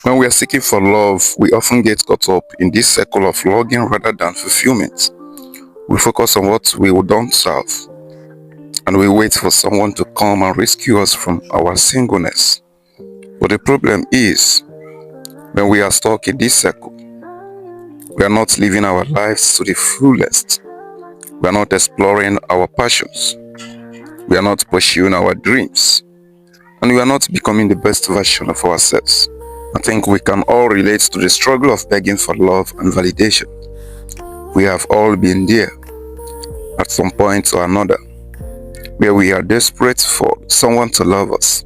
When we are seeking for love, we often get caught up in this circle of longing rather than fulfillment. We focus on what we don't serve, and we wait for someone to come and rescue us from our singleness. But the problem is, when we are stuck in this circle, we are not living our lives to the fullest. We are not exploring our passions. We are not pursuing our dreams. And we are not becoming the best version of ourselves. I think we can all relate to the struggle of begging for love and validation. We have all been there at some point or another, where we are desperate for someone to love us,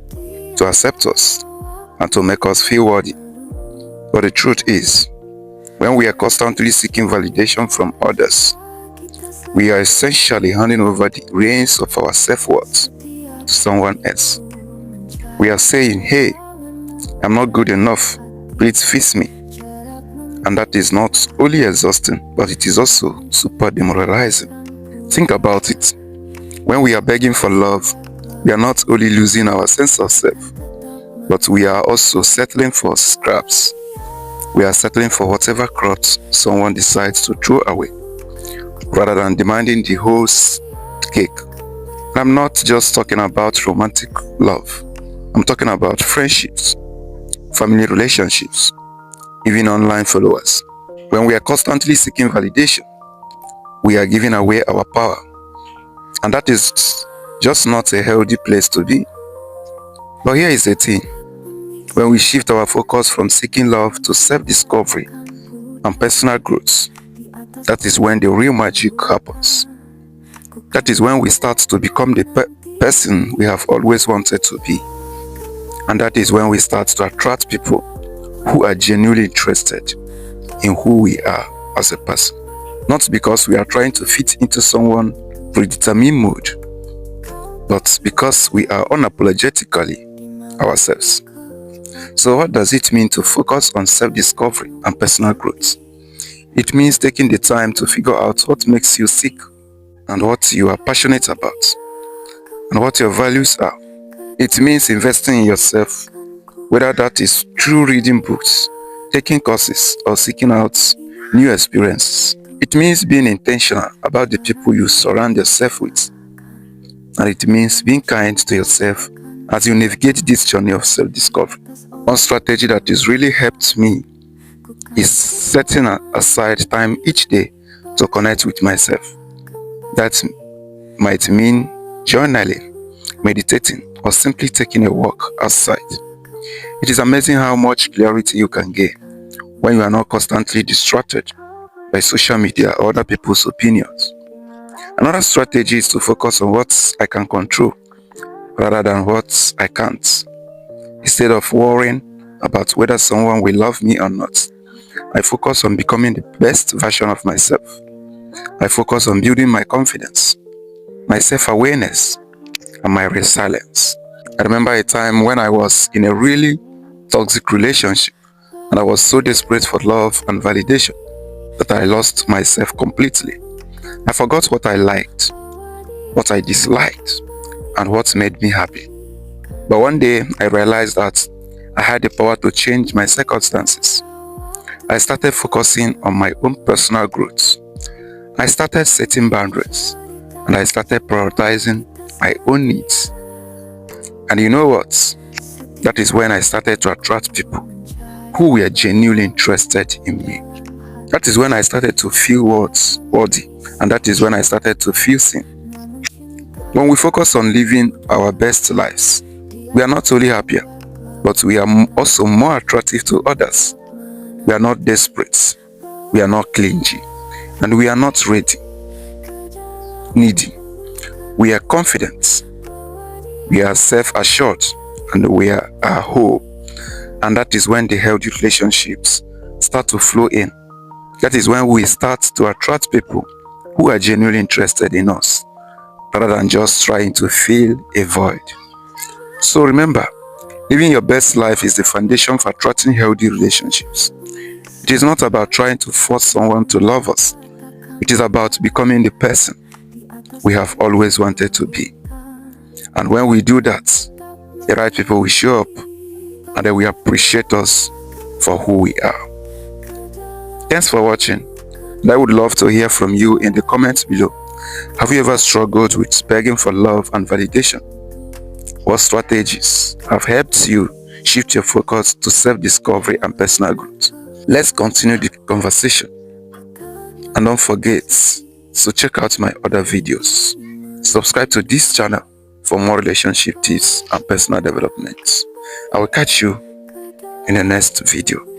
to accept us, and to make us feel worthy. But the truth is, when we are constantly seeking validation from others, we are essentially handing over the reins of our self-worth to someone else. We are saying, hey, I'm not good enough, please fix me. And that is not only exhausting, but it is also super demoralizing. Think about it. When we are begging for love, we are not only losing our sense of self, but we are also settling for scraps. We are settling for whatever crumbs someone decides to throw away, rather than demanding the whole cake. I'm not just talking about romantic love. I'm talking about friendships, family relationships, even online followers. When we are constantly seeking validation, we are giving away our power. And that is just not a healthy place to be. But here is the thing. When we shift our focus from seeking love to self-discovery and personal growth, that is when the real magic happens. That is when we start to become the person we have always wanted to be. And that is when we start to attract people who are genuinely interested in who we are as a person. Not because we are trying to fit into someone predetermined mood, but because we are unapologetically ourselves. So what does it mean to focus on self-discovery and personal growth? It means taking the time to figure out what makes you tick and what you are passionate about and what your values are. It means investing in yourself, whether that is through reading books, taking courses, or seeking out new experiences. It means being intentional about the people you surround yourself with. And it means being kind to yourself as you navigate this journey of self-discovery. One strategy that has really helped me is setting aside time each day to connect with myself. That might mean journaling, meditating, or simply taking a walk outside. It is amazing how much clarity you can gain when you are not constantly distracted by social media or other people's opinions. Another strategy is to focus on what I can control rather than what I can't. Instead of worrying about whether someone will love me or not, I focus on becoming the best version of myself. I focus on building my confidence, my self-awareness, and my resilience. I remember a time when I was in a really toxic relationship and I was so desperate for love and validation that I lost myself completely. I forgot what I liked, what I disliked, and what made me happy. But one day I realized that I had the power to change my circumstances. I started focusing on my own personal growth. I started setting boundaries and I started prioritizing my own needs. And you know what? That is when I started to attract people who were genuinely interested in me. That is when I started to feel worthy, and that is when I started to feel seen. When we focus on living our best lives, we are not only happier, but we are also more attractive to others. We are not desperate, we are not clingy, and we are not needy. We are confident, we are self-assured, and we are whole. And that is when the healthy relationships start to flow in. That is when we start to attract people who are genuinely interested in us, rather than just trying to fill a void. So remember, living your best life is the foundation for attracting healthy relationships. It is not about trying to force someone to love us. It is about becoming the person we have always wanted to be. And when we do that, the right people will show up and they will appreciate us for who we are. Thanks for watching. And I would love to hear from you in the comments below. Have you ever struggled with begging for love and validation? What strategies have helped you shift your focus to self-discovery and personal growth? Let's continue the conversation. And don't forget to check out my other videos. Subscribe to this channel for more relationship tips and personal development. I will catch you in the next video.